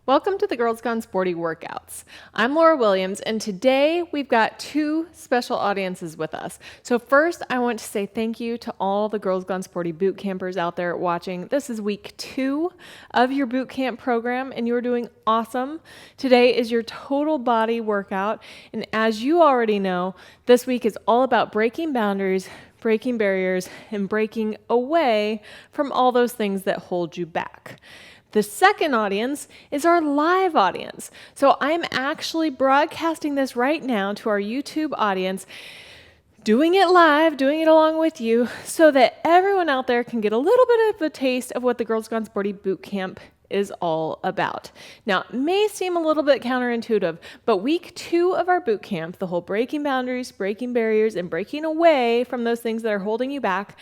Welcome to the Girls Gone Sporty workouts. I'm Laura Williams, and today we've got two special audiences with us. So first, I want to say thank you to all the Girls Gone Sporty boot campers out there watching. This is week 2 of your boot camp program, and you're doing awesome. Today is your total body workout, and as you already know, this week is all about breaking boundaries, breaking barriers, and breaking away from all those things that hold you back. The second audience is our live audience. So I'm actually broadcasting this right now to our YouTube audience, doing it live, doing it along with you, so that everyone out there can get a little bit of a taste of what the Girls Gone Sporty boot camp is all about. Now, it may seem a little bit counterintuitive, but week 2 of our boot camp, the whole breaking boundaries, breaking barriers, and breaking away from those things that are holding you back,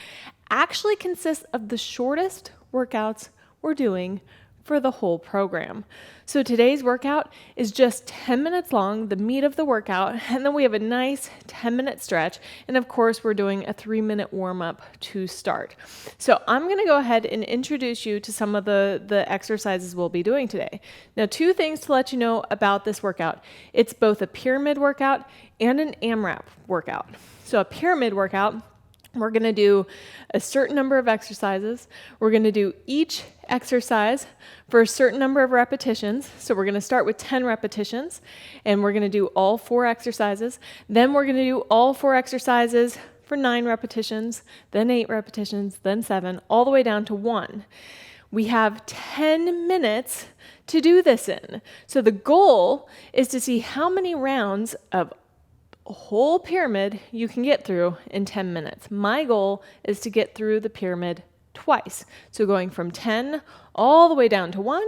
actually consists of the shortest workouts we're doing for the whole program. So today's workout is just 10 minutes long, the meat of the workout, and then we have a nice 10-minute stretch, and of course we're doing a 3-minute warm-up to start. So I'm going to go ahead and introduce you to some of the exercises we'll be doing today. Now, 2 things to let you know about this workout. It's both a pyramid workout and an AMRAP workout. So a pyramid workout, we're going to do a certain number of exercises. We're going to do each exercise for a certain number of repetitions. So we're going to start with 10 repetitions, and we're going to do all 4 exercises. Then we're going to do all 4 exercises for 9 repetitions, then 8 repetitions, then 7, all the way down to 1. We have 10 minutes to do this in. So the goal is to see how many rounds of a whole pyramid you can get through in 10 minutes. My goal is to get through the pyramid twice. So going from 10 all the way down to 1,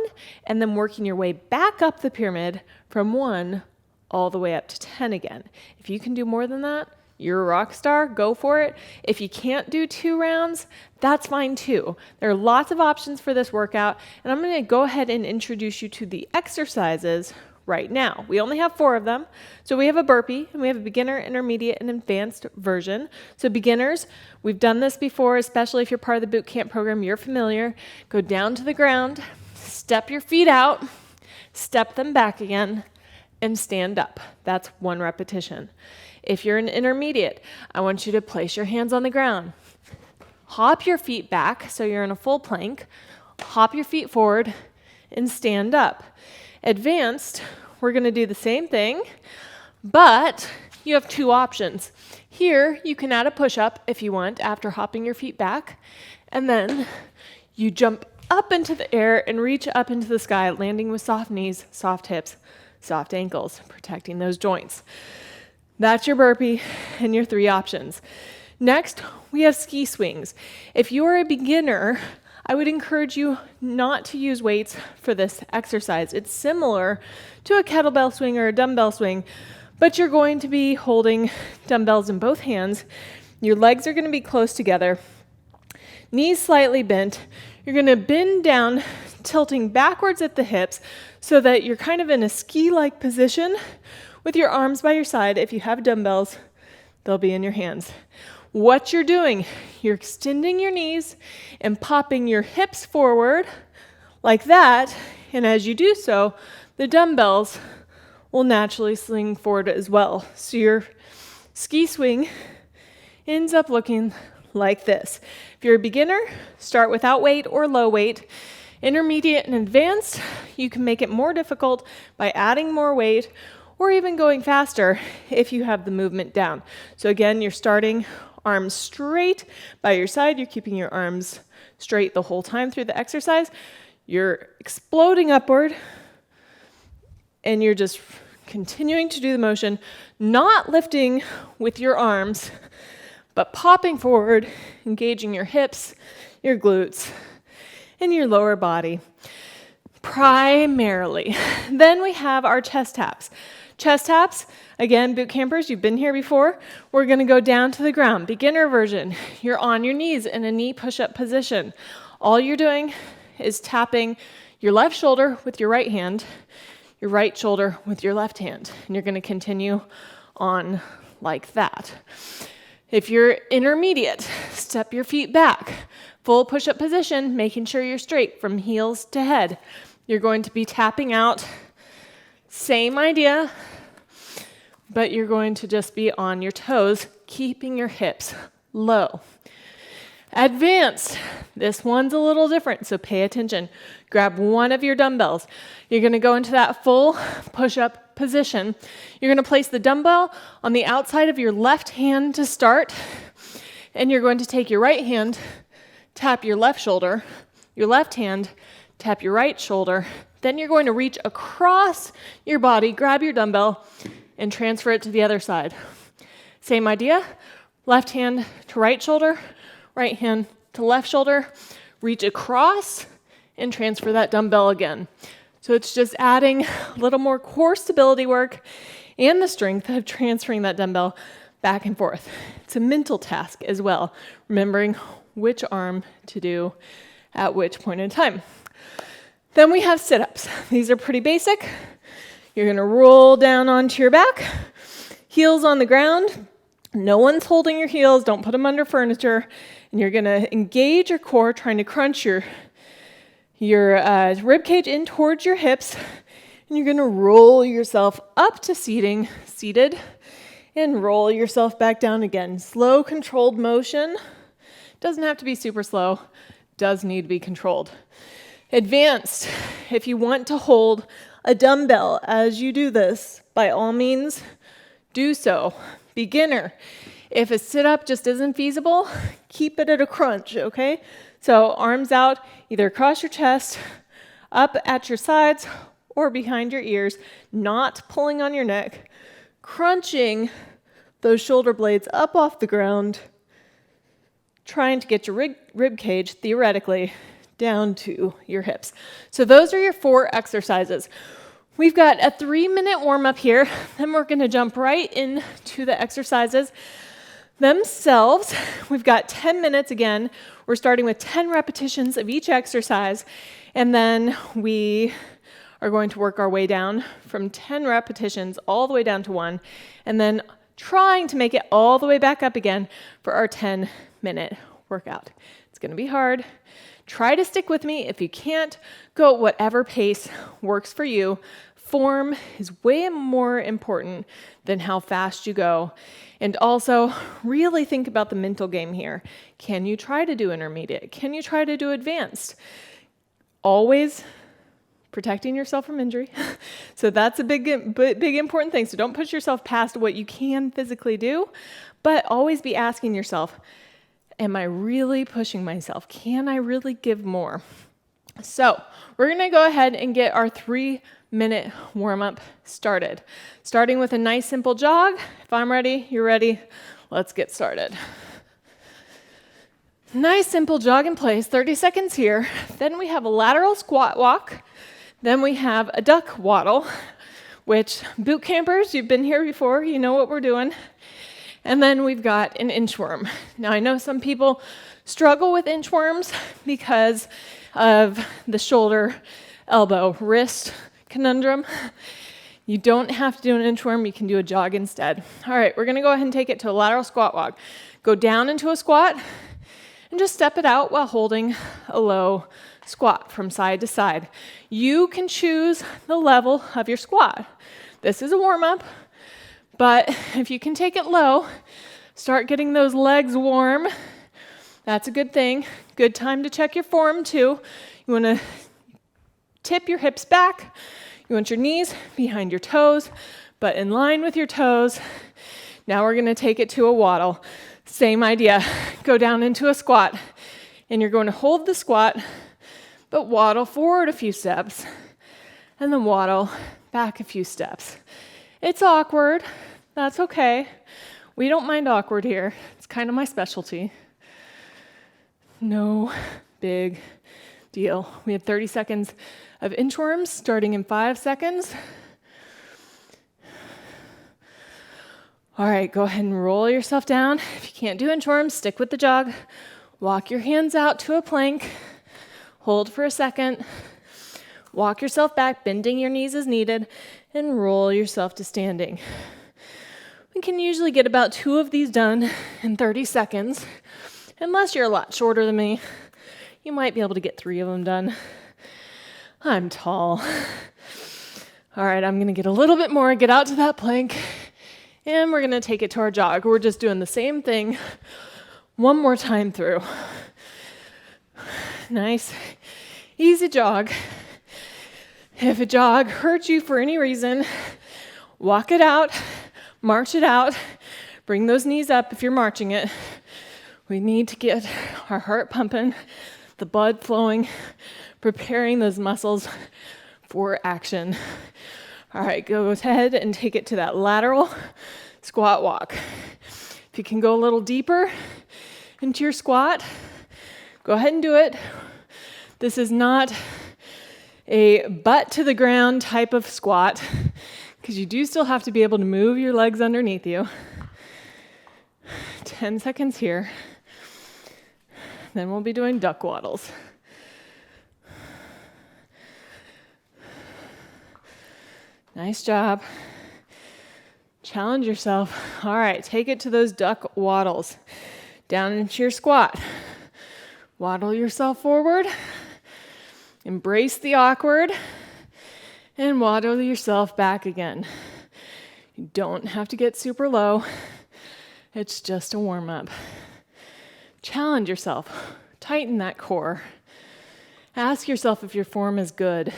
and then working your way back up the pyramid from 1 all the way up to 10 again. If you can do more than that, you're a rock star, go for it. If you can't do 2 rounds, that's fine too. There are lots of options for this workout, and I'm going to go ahead and introduce you to the exercises right now. We only have 4 of them. So we have a burpee, and we have a beginner, intermediate, and advanced version. So beginners, we've done this before, especially if you're part of the boot camp program, you're familiar. Go down to the ground, step your feet out, step them back again, and stand up. That's 1 repetition. If you're an intermediate, I want you to place your hands on the ground. Hop your feet back, so you're in a full plank. Hop your feet forward, and stand up. Advanced, we're going to do the same thing, but you have 2 options. Here, you can add a push-up if you want after hopping your feet back, and then you jump up into the air and reach up into the sky, landing with soft knees, soft hips, soft ankles, protecting those joints. That's your burpee and your 3 options. Next, we have ski swings. If you're a beginner, I would encourage you not to use weights for this exercise. It's similar to a kettlebell swing or a dumbbell swing, but you're going to be holding dumbbells in both hands. Your legs are going to be close together, knees slightly bent. You're going to bend down, tilting backwards at the hips so that you're kind of in a ski-like position with your arms by your side. If you have dumbbells, they'll be in your hands. What you're doing, you're extending your knees and popping your hips forward like that, and as you do so, the dumbbells will naturally swing forward as well. So your ski swing ends up looking like this. If you're a beginner, start without weight or low weight. Intermediate and advanced, you can make it more difficult by adding more weight or even going faster if you have the movement down. So again, you're starting arms straight by your side. You're keeping your arms straight the whole time through the exercise. You're exploding upward, and you're just continuing to do the motion, not lifting with your arms, but popping forward, engaging your hips, your glutes, and your lower body primarily. Then we have our chest taps. Chest taps, again, boot campers, you've been here before. We're going to go down to the ground. Beginner version, you're on your knees in a knee push-up position. All you're doing is tapping your left shoulder with your right hand, your right shoulder with your left hand, and you're going to continue on like that. If you're intermediate, step your feet back. Full push-up position, making sure you're straight from heels to head. You're going to be tapping out. Same idea, but you're going to just be on your toes, keeping your hips low. Advanced. This one's a little different, so pay attention. Grab one of your dumbbells. You're going to go into that full push-up position. You're going to place the dumbbell on the outside of your left hand to start, and you're going to take your right hand, tap your left shoulder, your left hand, tap your right shoulder. Then you're going to reach across your body, grab your dumbbell, and transfer it to the other side. Same idea. Left hand to right shoulder, right hand to left shoulder. Reach across and transfer that dumbbell again. So it's just adding a little more core stability work and the strength of transferring that dumbbell back and forth. It's a mental task as well, remembering which arm to do at which point in time. Then we have sit-ups. These are pretty basic. You're going to roll down onto your back, heels on the ground. No one's holding your heels. Don't put them under furniture. And you're going to engage your core, trying to crunch your rib cage in towards your hips. And you're going to roll yourself up to seated, and roll yourself back down again. Slow, controlled motion. Doesn't have to be super slow. Does need to be controlled. Advanced. If you want to hold a dumbbell as you do this, by all means, do so. Beginner. If a sit-up just isn't feasible, keep it at a crunch, okay? So arms out, either across your chest, up at your sides, or behind your ears, not pulling on your neck, crunching those shoulder blades up off the ground, trying to get your rib cage, theoretically, down to your hips. So those are your 4 exercises. We've got a 3-minute warm-up here, then we're going to jump right into the exercises themselves. We've got 10 minutes again. We're starting with 10 repetitions of each exercise, and then we are going to work our way down from 10 repetitions all the way down to 1, and then trying to make it all the way back up again for our 10-minute workout. It's going to be hard. Try to stick with me. If you can't, go at whatever pace works for you. Form is way more important than how fast you go. And also, really think about the mental game here. Can you try to do intermediate? Can you try to do advanced? Always protecting yourself from injury. So that's a big important thing. So don't push yourself past what you can physically do, but always be asking yourself, am I really pushing myself? Can I really give more? So we're going to go ahead and get our 3-minute warm-up started. Starting with a nice simple jog. If I'm ready, you're ready. Let's get started. Nice simple jog in place, 30 seconds here. Then we have a lateral squat walk. Then we have a duck waddle, which boot campers, you've been here before, you know what we're doing. And then we've got an inchworm. Now, I know some people struggle with inchworms because of the shoulder, elbow, wrist conundrum. You don't have to do an inchworm. You can do a jog instead. All right, we're going to go ahead and take it to a lateral squat walk. Go down into a squat and just step it out while holding a low squat from side to side. You can choose the level of your squat. This is a warm-up. But if you can take it low, start getting those legs warm. That's a good thing. Good time to check your form too. You want to tip your hips back. You want your knees behind your toes, but in line with your toes. Now we're going to take it to a waddle. Same idea. Go down into a squat, and you're going to hold the squat, but waddle forward a few steps, and then waddle back a few steps. It's awkward. That's okay. We don't mind awkward here. It's kind of my specialty. No big deal. We have 30 seconds of inchworms starting in 5 seconds. All right, go ahead and roll yourself down. If you can't do inchworms, stick with the jog. Walk your hands out to a plank. Hold for a second. Walk yourself back, bending your knees as needed, and roll yourself to standing. We can usually get about 2 of these done in 30 seconds. Unless you're a lot shorter than me, you might be able to get 3 of them done. I'm tall. All right, I'm gonna get a little bit more, get out to that plank, and we're gonna take it to our jog. We're just doing the same thing one more time through. Nice, easy jog. If a jog hurts you for any reason, walk it out, march it out, bring those knees up if you're marching it. We need to get our heart pumping, the blood flowing, preparing those muscles for action. All right, go ahead and take it to that lateral squat walk. If you can go a little deeper into your squat, go ahead and do it. This is not a butt to the ground type of squat, because you do still have to be able to move your legs underneath you. 10 seconds here. Then we'll be doing duck waddles. Nice job. Challenge yourself. All right, take it to those duck waddles. Down into your squat. Waddle yourself forward. Embrace the awkward. And waddle yourself back again. You don't have to get super low. It's just a warm-up. Challenge yourself. Tighten that core. Ask yourself if your form is good.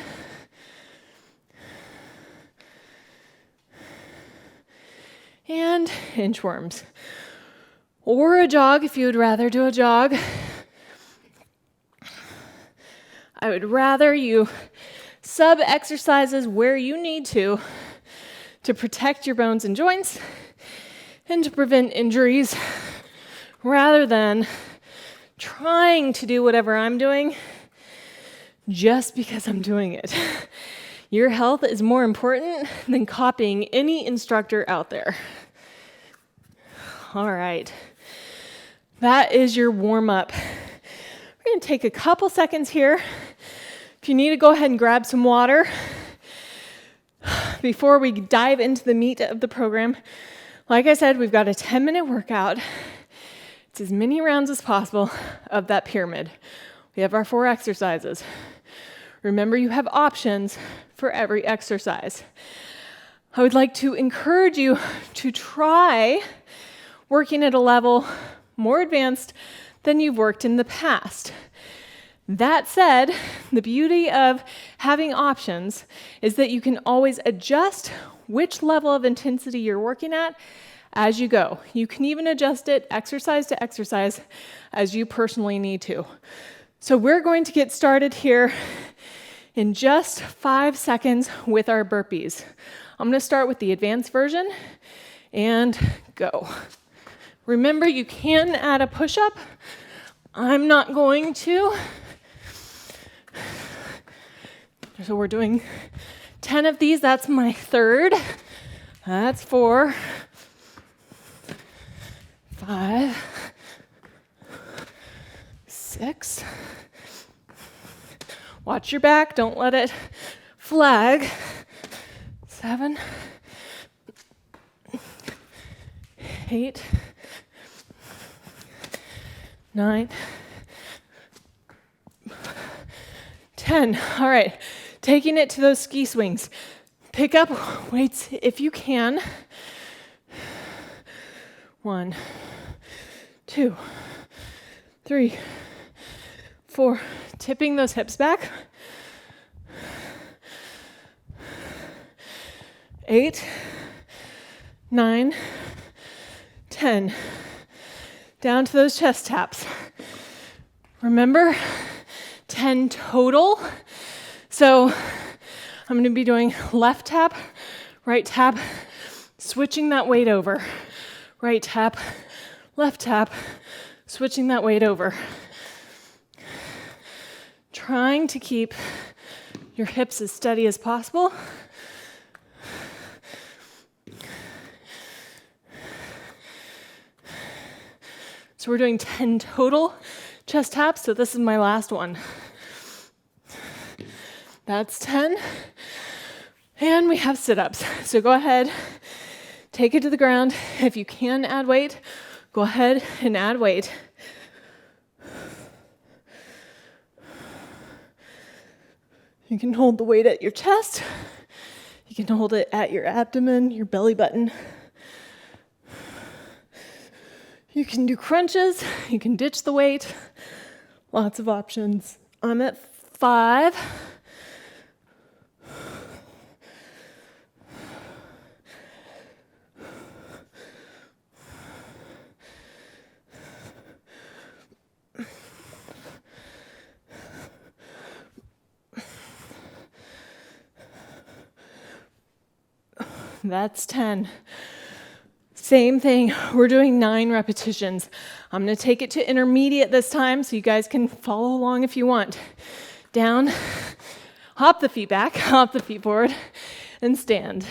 And inchworms. Or a jog if you would rather do a jog. I would rather you sub-exercises where you need to protect your bones and joints and to prevent injuries, rather than trying to do whatever I'm doing just because I'm doing it. Your health is more important than copying any instructor out there. All right, that is your warm-up. We're gonna take a couple seconds here. If you need to, go ahead and grab some water before we dive into the meat of the program. Like I said, we've got a 10-minute workout. It's as many rounds as possible of that pyramid. We have our 4 exercises. Remember, you have options for every exercise. I would like to encourage you to try working at a level more advanced than you've worked in the past. That said, the beauty of having options is that you can always adjust which level of intensity you're working at as you go. You can even adjust it exercise to exercise as you personally need to. So we're going to get started here in just 5 seconds with our burpees. I'm going to start with the advanced version and go. Remember, you can add a push-up. I'm not going to. So we're doing 10 of these. That's my third. That's 4, 5, 6. Watch your back. Don't let it flag. 7, 8, 9, 10. All right, taking it to those ski swings. Pick up weights if you can. 1, 2, 3, 4. Tipping those hips back. 8, 9, 10. Down to those chest taps. Remember, 10 total. So I'm going to be doing left tap, right tap, switching that weight over. Right tap, left tap, switching that weight over. Trying to keep your hips as steady as possible. So we're doing 10 total chest taps, so this is my last one. That's 10. And we have sit-ups. So go ahead, take it to the ground. If you can add weight, go ahead and add weight. You can hold the weight at your chest. You can hold it at your abdomen, your belly button. You can do crunches. You can ditch the weight. Lots of options. I'm at 5. That's 10. Same thing, we're doing 9 repetitions. I'm gonna take it to intermediate this time so you guys can follow along if you want. Down, hop the feet back, hop the feet forward, and stand.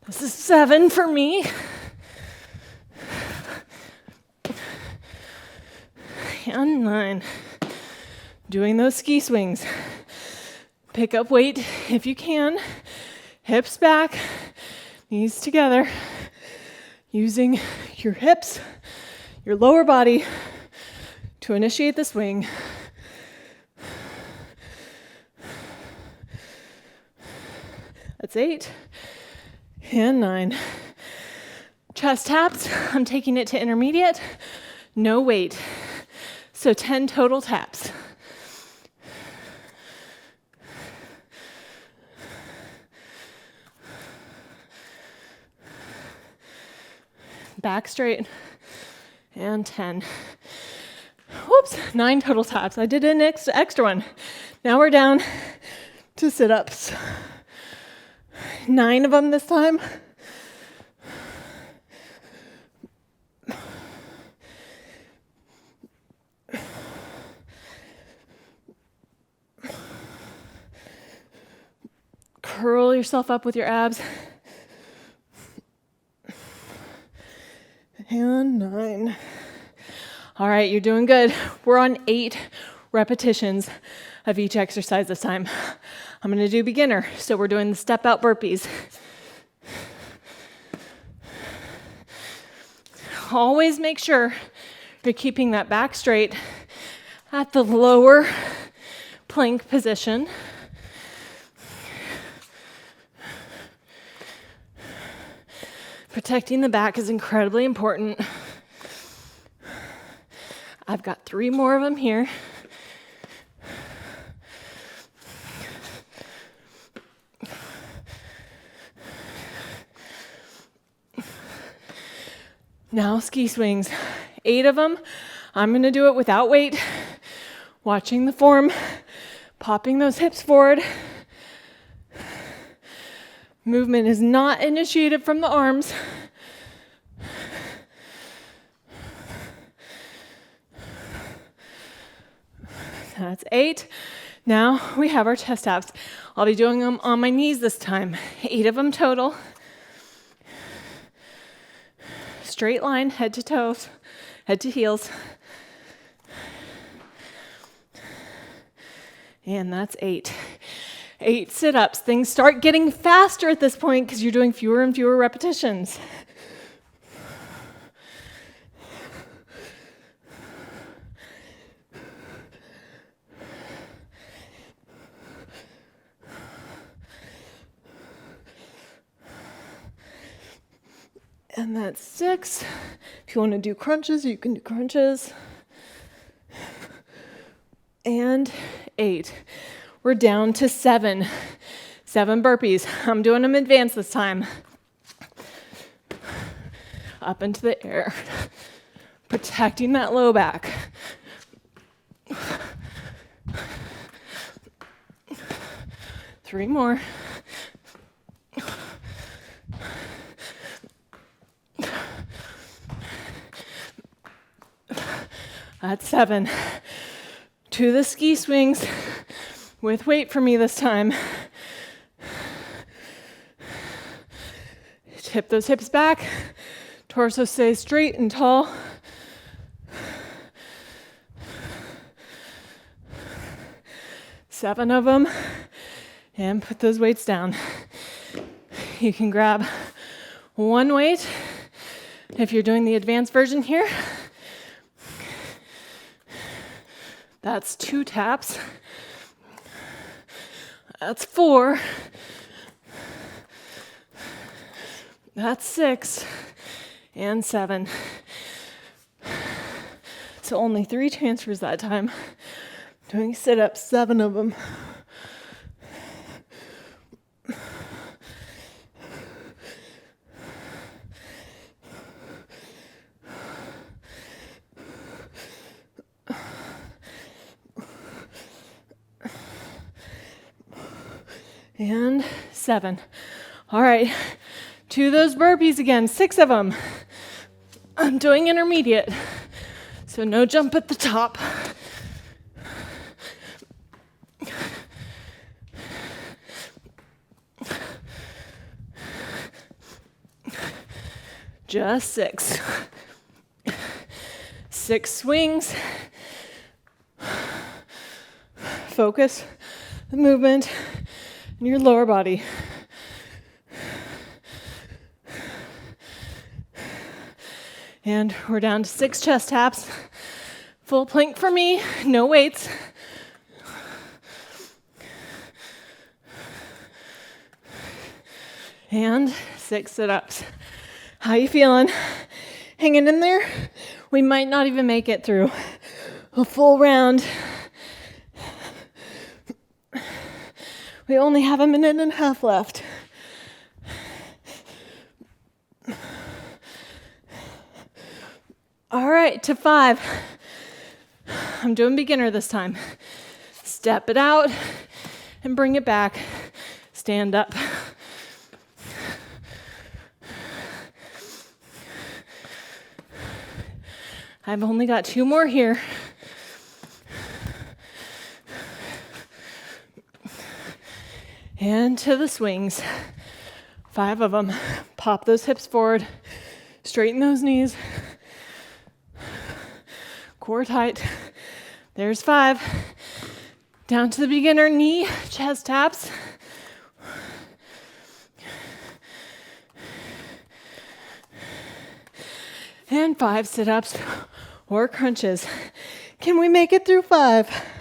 This is 7 for me. And 9. Doing those ski swings. Pick up weight if you can. Hips back, knees together. Using your hips, your lower body to initiate the swing. That's 8. And 9. Chest taps, I'm taking it to intermediate, no weight. So 10 total taps. Back straight, and 10. Whoops, 9 total taps. I did an extra one. Now we're down to sit-ups. 9 of them this time. Curl yourself up with your abs. And 9. All right, you're doing good. We're on 8 repetitions of each exercise this time. I'm gonna do beginner, so we're doing the step out burpees. Always make sure you're keeping that back straight at the lower plank position. Protecting the back is incredibly important. I've got 3 more of them here. Now ski swings, 8 of them. I'm gonna do it without weight, watching the form, popping those hips forward. Movement is not initiated from the arms. That's 8. Now we have our chest taps. I'll be doing them on my knees this time. 8 of them total. Straight line, head to toes, head to heels. And that's 8. 8 sit-ups. Things start getting faster at this point because you're doing fewer and fewer repetitions. And that's 6. If you want to do crunches, you can do crunches. And 8. We're down to 7. 7 burpees. I'm doing them advanced this time. Up into the air. Protecting that low back. Three more. That's 7. To the ski swings with weight for me this time. Tip those hips back. Torso stays straight and tall. Seven of them. And put those weights down. You can grab one weight if you're doing the advanced version here. That's 2 taps. That's 4. That's 6 and 7. So only 3 transfers that time. Doing sit-ups, 7 of them. And 7. All right, to those burpees again, 6 of them. I'm doing intermediate, so no jump at the top. Just 6. 6 swings. Focus the movement in your lower body. And we're down to 6 chest taps. Full plank for me, no weights. And 6 sit-ups. How you feeling? Hanging in there? We might not even make it through a full round. We only have a minute and a half left. All right, to 5. I'm doing beginner this time. Step it out and bring it back. Stand up. I've only got 2 more here. And to the swings. 5 of them. Pop those hips forward. Straighten those knees. Core tight. There's 5. Down to the beginner knee, chest taps. And 5 sit-ups or crunches. Can we make it through 5?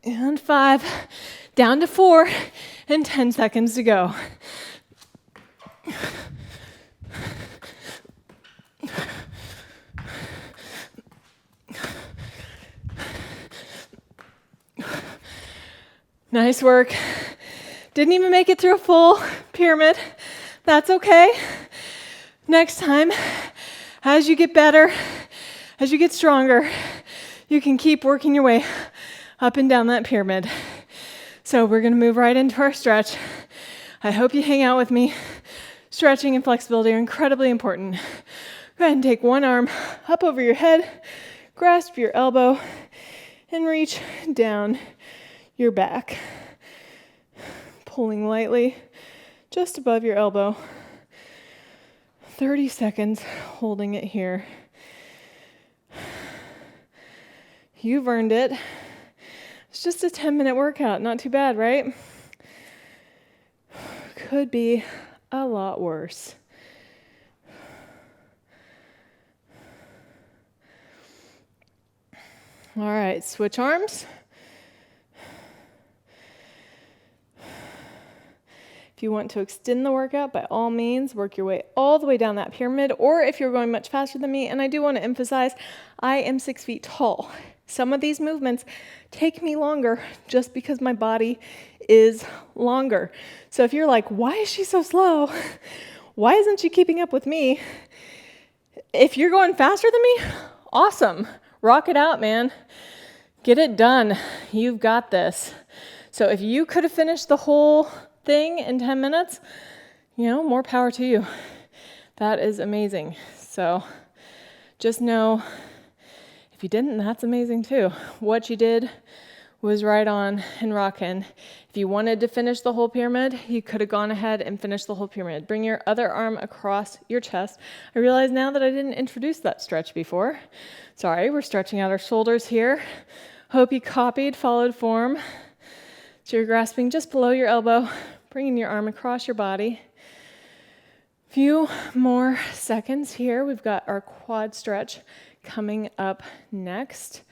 And 5, down to 4, and 10 seconds to go. Nice work. Didn't even make it through a full pyramid. That's okay. Next time, as you get better, as you get stronger, you can keep working your way up and down that pyramid. So we're going to move right into our stretch. I hope you hang out with me. Stretching and flexibility are incredibly important. Go ahead and take one arm up over your head, grasp your elbow, and reach down your back. Pulling lightly just above your elbow. 30 seconds holding it here. You've earned it. It's just a 10-minute workout. Not too bad, right? Could be a lot worse. All right, switch arms. If you want to extend the workout, by all means, work your way all the way down that pyramid, or if you're going much faster than me, and I do want to emphasize, I am 6 feet tall. Some of these movements take me longer just because my body is longer. So if you're like, why is she so slow? Why isn't she keeping up with me? If you're going faster than me, awesome. Rock it out, man. Get it done. You've got this. So if you could have finished the whole thing in 10 minutes, more power to you. That is amazing. So just know, if you didn't, that's amazing too. What you did was right on and rocking. If you wanted to finish the whole pyramid, you could have gone ahead and finished the whole pyramid. Bring your other arm across your chest. I realize now that I didn't introduce that stretch before. Sorry, we're stretching out our shoulders here. Hope you copied, followed form. So you're grasping just below your elbow, bringing your arm across your body. Few more seconds here. We've got our quad stretch coming up next.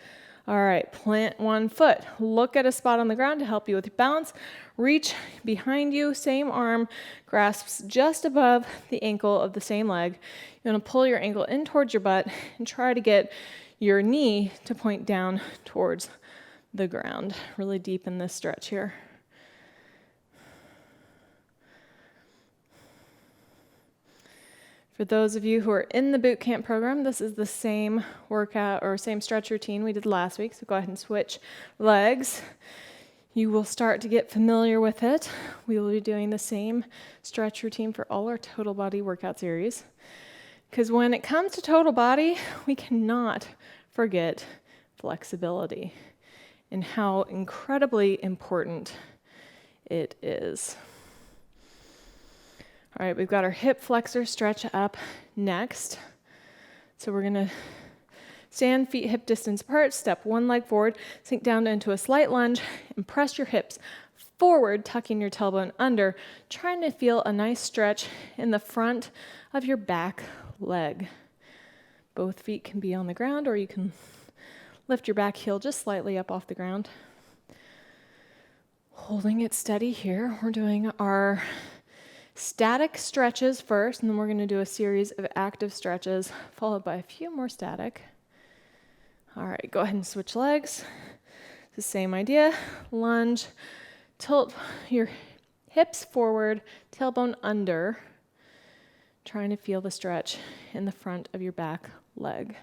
All right, plant one foot. Look at a spot on the ground to help you with your balance. Reach behind you, same arm grasps just above the ankle of the same leg. You're gonna pull your ankle in towards your butt and try to get your knee to point down towards the ground. Really deep in this stretch here. For those of you who are in the boot camp program, this is the same workout or same stretch routine we did last week. So go ahead and switch legs. You will start to get familiar with it. We will be doing the same stretch routine for all our total body workout series. Because when it comes to total body, we cannot forget flexibility and how incredibly important it is. All right, we've got our hip flexor stretch up next. So we're gonna stand feet hip distance apart, step one leg forward, sink down into a slight lunge, and press your hips forward, tucking your tailbone under, trying to feel a nice stretch in the front of your back leg. Both feet can be on the ground, or you can lift your back heel just slightly up off the ground. Holding it steady here, we're doing our static stretches first, and then we're going to do a series of active stretches, followed by a few more static. All right, go ahead and switch legs. It's the same idea. Lunge, tilt your hips forward, tailbone under, trying to feel the stretch in the front of your back leg.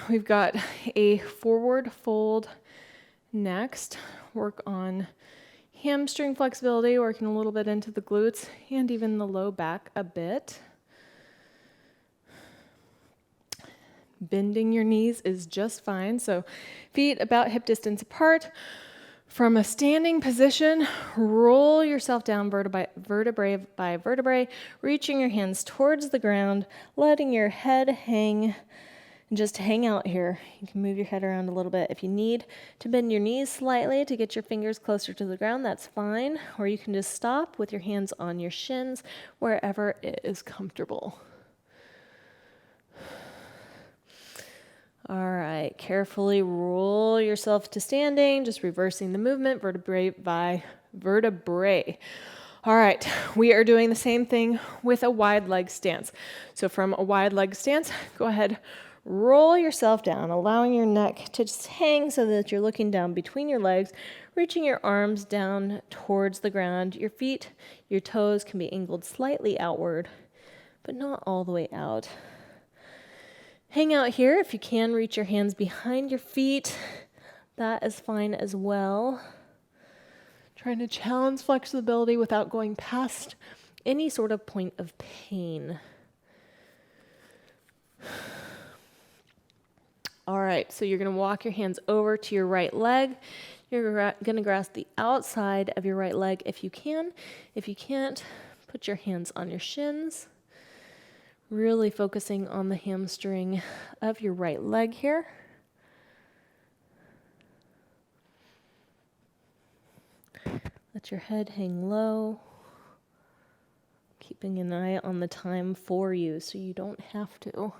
We've got a forward fold next. Work on hamstring flexibility, working a little bit into the glutes and even the low back a bit. Bending your knees is just fine. So feet about hip distance apart. From a standing position, roll yourself down vertebrae by vertebrae, reaching your hands towards the ground, letting your head hang. Just hang out here. You can move your head around a little bit. If you need to bend your knees slightly to get your fingers closer to the ground, that's fine. Or you can just stop with your hands on your shins, wherever it is comfortable. All right, carefully roll yourself to standing, just reversing the movement, vertebrae by vertebrae. All right, we are doing the same thing with a wide leg stance. So from a wide leg stance, go ahead, roll yourself down, allowing your neck to just hang so that you're looking down between your legs, reaching your arms down towards the ground. Your feet, your toes can be angled slightly outward, but not all the way out. Hang out here. If you can, reach your hands behind your feet. That is fine as well. Trying to challenge flexibility without going past any sort of point of pain. All right, so you're going to walk your hands over to your right leg. You're going to grasp the outside of your right leg if you can. If you can't, put your hands on your shins. Really focusing on the hamstring of your right leg here. Let your head hang low. Keeping an eye on the time for you so you don't have to.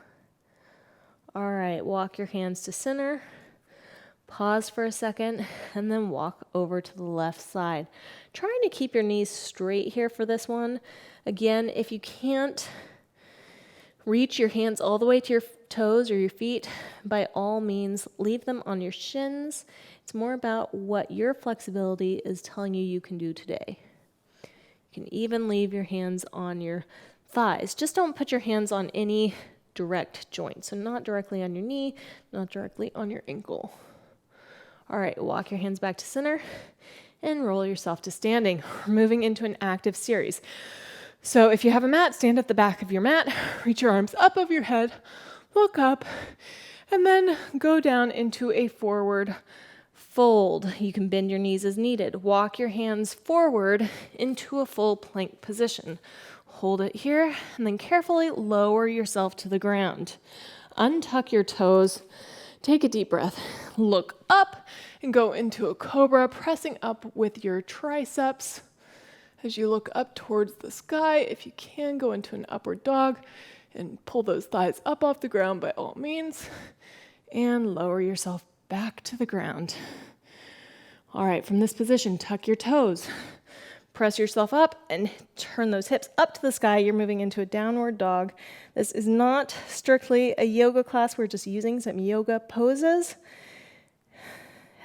All right, walk your hands to center, pause for a second, and then walk over to the left side. Trying to keep your knees straight here for this one. Again, if you can't reach your hands all the way to your toes or your feet, by all means, leave them on your shins. It's more about what your flexibility is telling you can do today. You can even leave your hands on your thighs. Just don't put your hands on any direct joint. So not directly on your knee, not directly on your ankle. All right, walk your hands back to center and roll yourself to standing. We're moving into an active series. So if you have a mat, stand at the back of your mat, reach your arms up over your head, look up, and then go down into a forward Fold. You can bend your knees as needed. Walk your hands forward into a full plank position. Hold it here, and then carefully lower yourself to the ground. Untuck your toes. Take a deep breath. Look up and go into a cobra, pressing up with your triceps. As you look up towards the sky, if you can, go into an upward dog and pull those thighs up off the ground by all means, and lower yourself back to the ground. All right, from this position, tuck your toes. Press yourself up and turn those hips up to the sky. You're moving into a downward dog. This is not strictly a yoga class. We're just using some yoga poses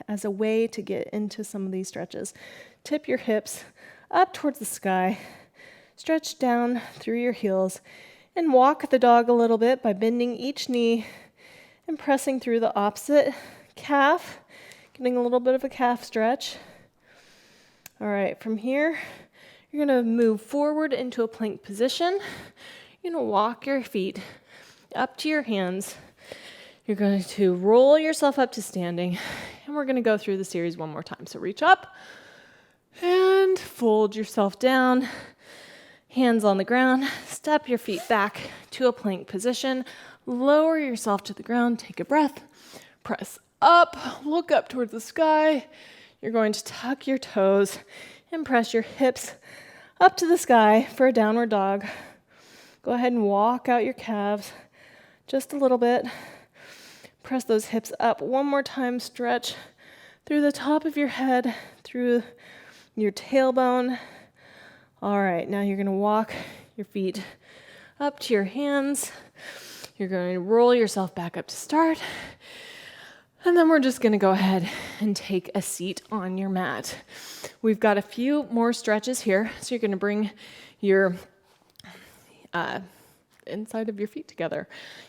as a way to get into some of these stretches. Tip your hips up towards the sky. Stretch down through your heels and walk the dog a little bit by bending each knee and pressing through the opposite calf, getting a little bit of a calf stretch. All right, from here, you're going to move forward into a plank position. You're going to walk your feet up to your hands. You're going to roll yourself up to standing, and we're going to go through the series one more time. So reach up and fold yourself down, hands on the ground. Step your feet back to a plank position. Lower yourself to the ground. Take a breath. Press up. Look up towards the sky. You're going to tuck your toes and press your hips up to the sky for a downward dog. Go ahead and walk out your calves just a little bit. Press those hips up one more time. Stretch through the top of your head, through your tailbone. All right, now you're going to walk your feet up to your hands. You're going to roll yourself back up to start. And then we're just going to go ahead and take a seat on your mat. We've got a few more stretches here. So you're going to bring your inside of your feet together,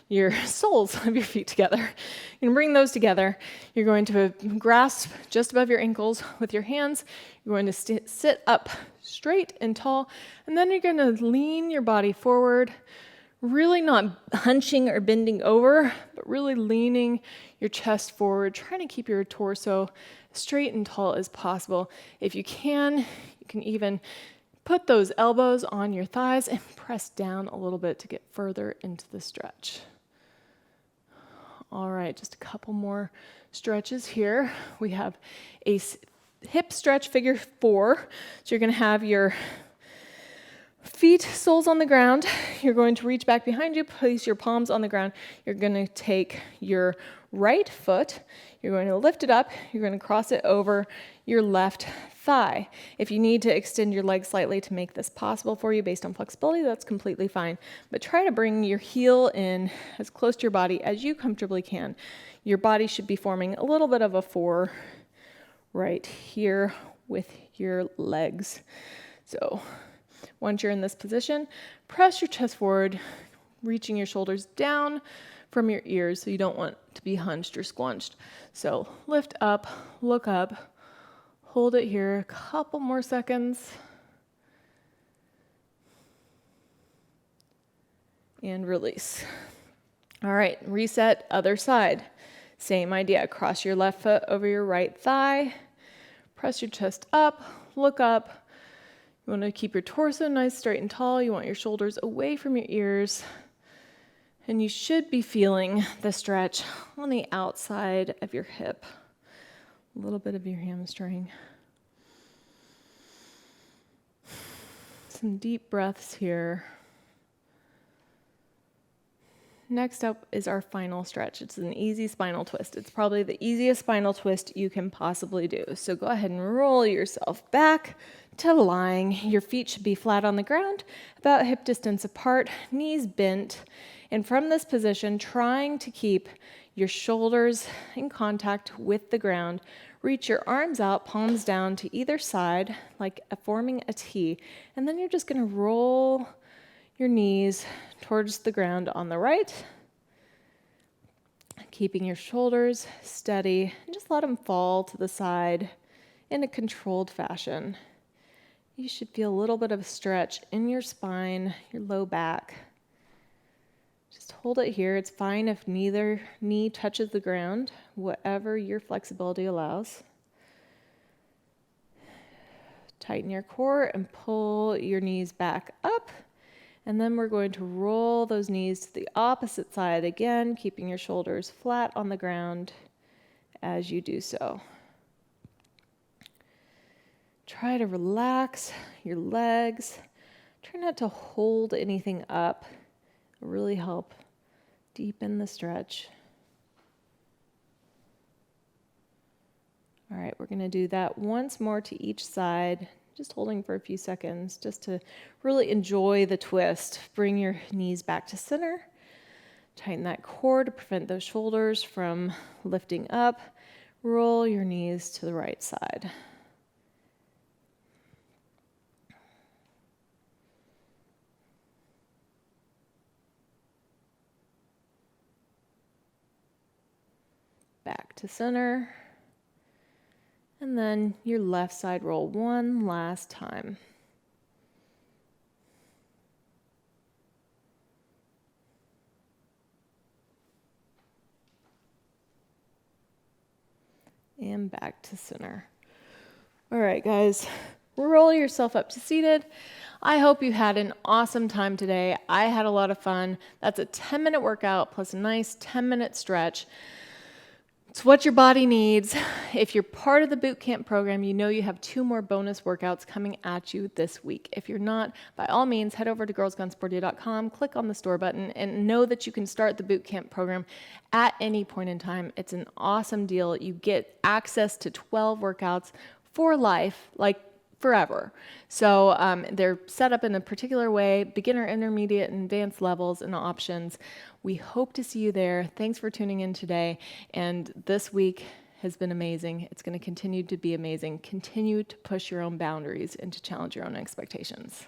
your soles of your feet together. You're going to bring those together. You're going to grasp just above your ankles with your hands. You're going to sit up straight and tall. And then you're going to lean your body forward, really not hunching or bending over, but really leaning your chest forward, trying to keep your torso straight and tall as possible. If you can even put those elbows on your thighs and press down a little bit to get further into the stretch. All right, just a couple more stretches here. We have a hip stretch, figure 4. So you're going to have your feet, soles on the ground. You're going to reach back behind you, place your palms on the ground. You're going to take your right foot, you're going to lift it up, you're going to cross it over your left thigh. If you need to extend your leg slightly to make this possible for you based on flexibility, that's completely fine. But try to bring your heel in as close to your body as you comfortably can. Your body should be forming a little bit of a 4 right here with your legs. So once you're in this position, press your chest forward, reaching your shoulders down from your ears so you don't want to be hunched or squunched. So lift up, look up, hold it here a couple more seconds. And release. All right, reset, other side. Same idea, cross your left foot over your right thigh, press your chest up, look up. You want to keep your torso nice, straight, and tall. You want your shoulders away from your ears. And you should be feeling the stretch on the outside of your hip. A little bit of your hamstring. Some deep breaths here. Next up is our final stretch. It's an easy spinal twist. It's probably the easiest spinal twist you can possibly do. So go ahead and roll yourself back to lying. Your feet should be flat on the ground, about hip distance apart, knees bent. And from this position, trying to keep your shoulders in contact with the ground, reach your arms out, palms down to either side, like forming a T. And then you're just going to roll your knees towards the ground on the right, keeping your shoulders steady, and just let them fall to the side in a controlled fashion. You should feel a little bit of a stretch in your spine, your low back. Just hold it here. It's fine if neither knee touches the ground, whatever your flexibility allows. Tighten your core and pull your knees back up. And then we're going to roll those knees to the opposite side again, keeping your shoulders flat on the ground as you do so. Try to relax your legs. Try not to hold anything up. It'll really help deepen the stretch. All right, we're going to do that once more to each side, just holding for a few seconds, just to really enjoy the twist. Bring your knees back to center. Tighten that core to prevent those shoulders from lifting up. Roll your knees to the right side. Back to center. And then your left side roll one last time. And back to center. All right, guys, roll yourself up to seated. I hope you had an awesome time today. I had a lot of fun. That's a 10-minute workout plus a nice 10-minute stretch. It's what your body needs. If you're part of the boot camp program, you know you have 2 more bonus workouts coming at you this week. If you're not, by all means, head over to girlsgonesporty.com, click on the store button, and know that you can start the boot camp program at any point in time. It's an awesome deal. You get access to 12 workouts for life, like forever. So they're set up in a particular way, beginner, intermediate, and advanced levels and options. We hope to see you there. Thanks for tuning in today. And this week has been amazing. It's going to continue to be amazing. Continue to push your own boundaries and to challenge your own expectations.